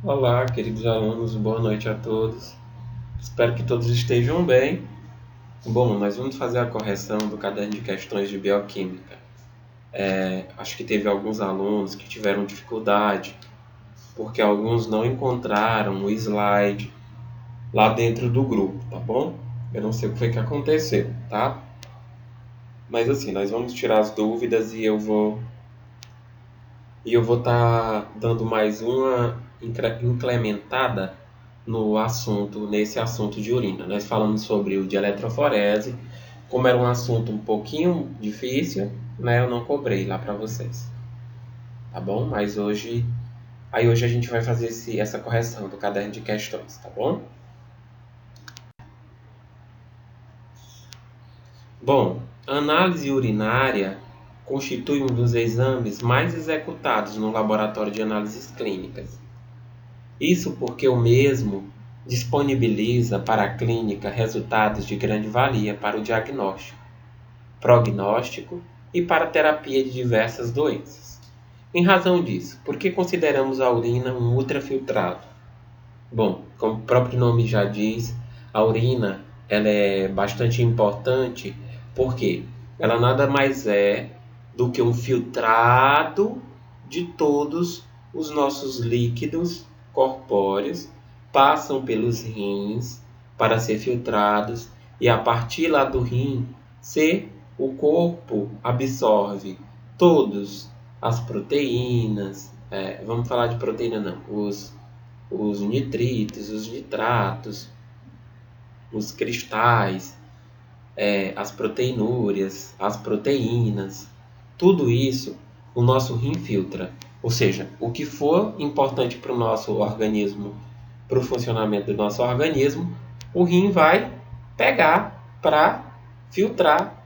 Olá, queridos alunos, boa noite a todos. Espero que todos estejam bem. Bom, nós vamos fazer a correção do caderno de questões de bioquímica. Acho que teve alguns alunos que tiveram dificuldade, porque alguns não encontraram o slide lá dentro do grupo, tá bom? Eu não sei o que foi que aconteceu, tá? Mas assim, nós vamos tirar as dúvidas e eu vou estar dando mais uma incrementada no assunto, nesse assunto de urina. Nós falamos sobre o de eletroforese, como era um assunto um pouquinho difícil, né, eu não cobrei lá para vocês, tá bom? Mas hoje a gente vai fazer essa correção do caderno de questões, tá bom? Bom, análise urinária constitui um dos exames mais executados no laboratório de análises clínicas. Isso porque o mesmo disponibiliza para a clínica resultados de grande valia para o diagnóstico, prognóstico e para a terapia de diversas doenças. Em razão disso, por que consideramos a urina um ultrafiltrado? Bom, como o próprio nome já diz, a urina ela é bastante importante porque ela nada mais é do que um filtrado de todos os nossos líquidos corpóreos, passam pelos rins para ser filtrados e a partir lá do rim, se o corpo absorve todos as proteínas, vamos falar de proteína não, os nitritos, os nitratos, os cristais, as proteinúrias, as proteínas, tudo isso o nosso rim filtra. Ou seja, o que for importante para o nosso organismo, para o funcionamento do nosso organismo, o rim vai pegar para filtrar,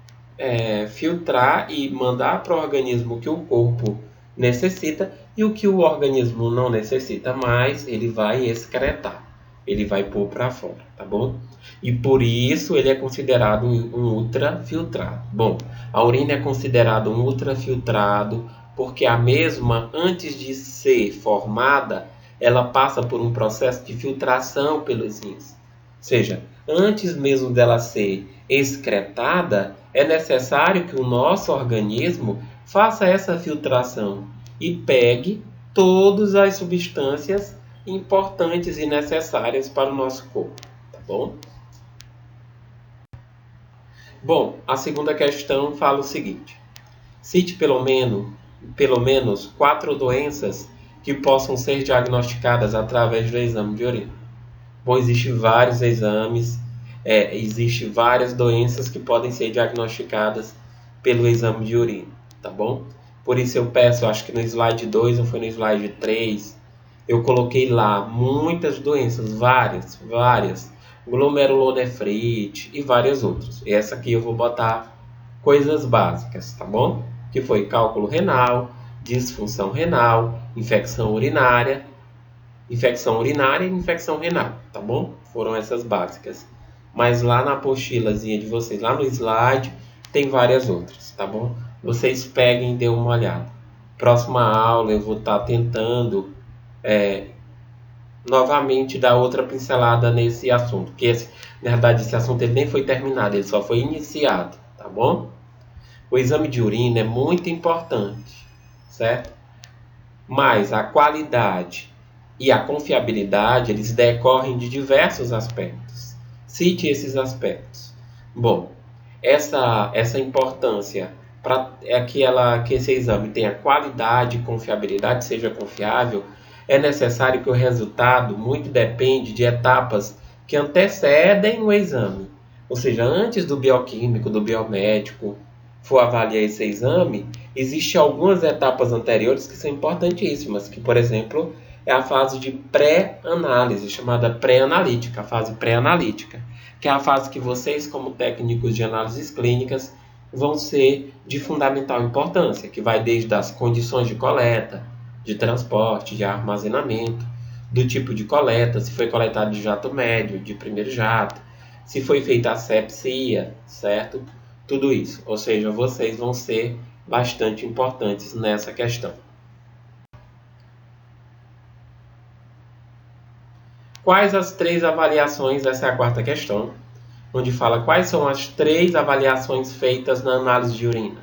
filtrar e mandar para o organismo o que o corpo necessita e o que o organismo não necessita mais, ele vai excretar, ele vai pôr para fora, tá bom? E por isso ele é considerado um ultrafiltrado. Bom, a urina é considerada um ultrafiltrado porque a mesma, antes de ser formada, ela passa por um processo de filtração pelos rins. Ou seja, antes mesmo dela ser excretada, é necessário que o nosso organismo faça essa filtração e pegue todas as substâncias importantes e necessárias para o nosso corpo, tá bom? Bom, a segunda questão fala o seguinte: cite pelo menos 4 doenças que possam ser diagnosticadas através do exame de urina. Bom, existem vários exames, existem várias doenças que podem ser diagnosticadas pelo exame de urina, tá bom? Por isso eu peço, acho que no slide 2 ou foi no slide 3, eu coloquei lá muitas doenças, várias, glomerulonefrite e várias outras. Essa aqui eu vou botar coisas básicas, tá bom? Que foi cálculo renal, disfunção renal, infecção urinária e infecção renal, tá bom? Foram essas básicas. Mas lá na apostilazinha de vocês, lá no slide, tem várias outras, tá bom? Vocês peguem e dêem uma olhada. Próxima aula eu vou estar tentando novamente dar outra pincelada nesse assunto, que na verdade esse assunto ele nem foi terminado, ele só foi iniciado, tá bom? O exame de urina é muito importante, certo? Mas a qualidade e a confiabilidade, eles decorrem de diversos aspectos. Cite esses aspectos. Bom, essa importância para que esse exame tenha qualidade e confiabilidade, seja confiável, é necessário que o resultado muito depende de etapas que antecedem o exame. Ou seja, antes do bioquímico, do biomédico for avaliar esse exame, existem algumas etapas anteriores que são importantíssimas, que, por exemplo, é a fase de pré-análise, chamada pré-analítica, a fase pré-analítica, que é a fase que vocês, como técnicos de análises clínicas, vão ser de fundamental importância, que vai desde as condições de coleta, de transporte, de armazenamento, do tipo de coleta, se foi coletado de jato médio, de primeiro jato, se foi feita asepsia, certo? Tudo isso, ou seja, vocês vão ser bastante importantes nessa questão. Quais as 3 avaliações? Essa é a quarta questão, onde fala quais são as 3 avaliações feitas na análise de urina.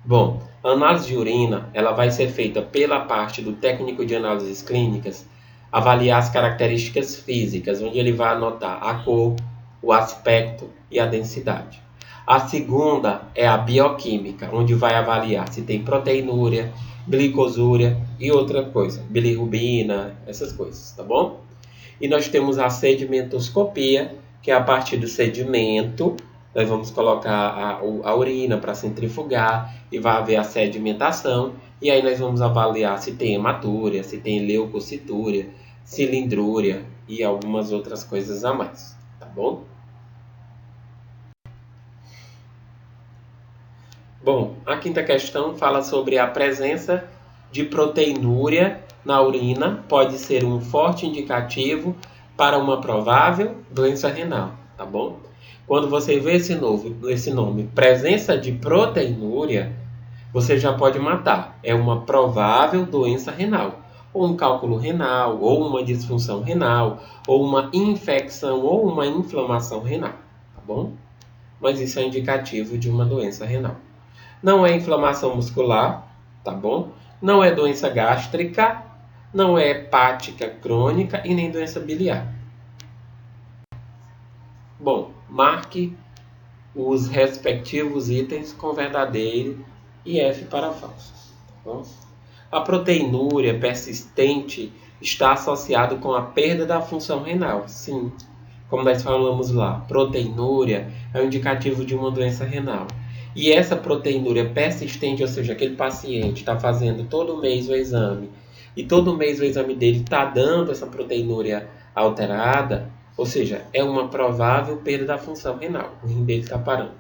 Bom, a análise de urina ela vai ser feita pela parte do técnico de análises clínicas, avaliar as características físicas, onde ele vai anotar a cor, o aspecto e a densidade. A segunda é a bioquímica, onde vai avaliar se tem proteinúria, glicosúria e outra coisa, bilirrubina, essas coisas, tá bom? E nós temos a sedimentoscopia, que é a partir do sedimento, nós vamos colocar a urina para centrifugar e vai haver a sedimentação. E aí nós vamos avaliar se tem hematúria, se tem leucocitúria, cilindrúria e algumas outras coisas a mais, tá bom? Bom, a quinta questão fala sobre a presença de proteinúria na urina, pode ser um forte indicativo para uma provável doença renal, tá bom? Quando você vê esse nome, presença de proteinúria, você já pode matar. É uma provável doença renal, ou um cálculo renal, ou uma disfunção renal, ou uma infecção, ou uma inflamação renal, tá bom? Mas isso é indicativo de uma doença renal. Não é inflamação muscular, tá bom? Não é doença gástrica, não é hepática crônica e nem doença biliar. Bom, marque os respectivos itens com verdadeiro e F para falso. Tá bom? A proteinúria persistente está associada com a perda da função renal. Sim, como nós falamos lá, proteinúria é um indicativo de uma doença renal. E essa proteinúria persistente, ou seja, aquele paciente está fazendo todo mês o exame, e todo mês o exame dele está dando essa proteinúria alterada, ou seja, é uma provável perda da função renal. O rim dele está parando.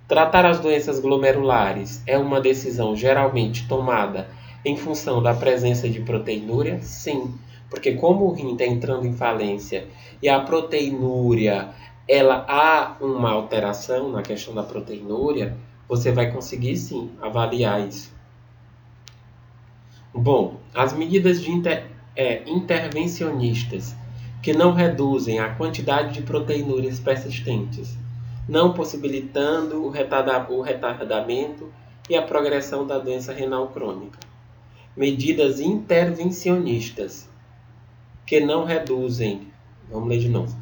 Tratar as doenças glomerulares é uma decisão geralmente tomada em função da presença de proteinúria? Sim, porque como o rim está entrando em falência e a proteinúria ela há uma alteração na questão da proteinúria, você vai conseguir sim avaliar isso. Bom, as medidas de intervencionistas que não reduzem a quantidade de proteinúrias persistentes, não possibilitando o retardamento e a progressão da doença renal crônica. Medidas intervencionistas que não reduzem, vamos ler de novo.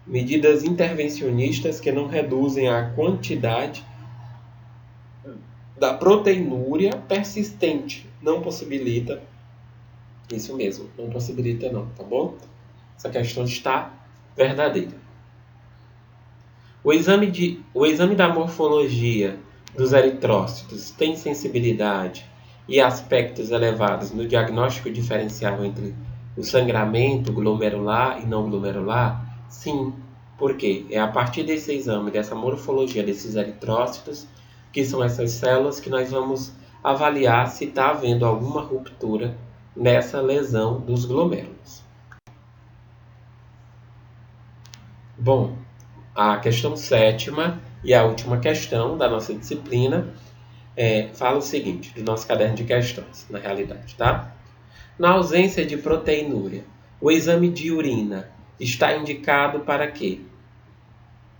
Medidas intervencionistas que não reduzem a quantidade da proteinúria persistente. Não possibilita. Isso mesmo, não possibilita não, tá bom? Essa questão está verdadeira. O exame da morfologia dos eritrócitos tem sensibilidade e aspectos elevados no diagnóstico diferencial entre o sangramento glomerular e não glomerular? Sim, porque é a partir desse exame, dessa morfologia desses eritrócitos, que são essas células, que nós vamos avaliar se está havendo alguma ruptura nessa lesão dos glomérulos. Bom, a questão 7ª e a última questão da nossa disciplina fala o seguinte, do nosso caderno de questões, na realidade, tá? Na ausência de proteinúria, o exame de urina está indicado para quê?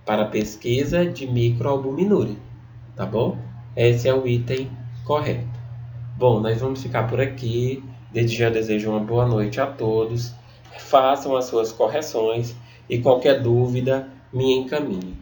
Para pesquisa de microalbuminúria, tá bom? Esse é o item correto. Bom, nós vamos ficar por aqui. Desde já desejo uma boa noite a todos. Façam as suas correções e qualquer dúvida me encaminhe.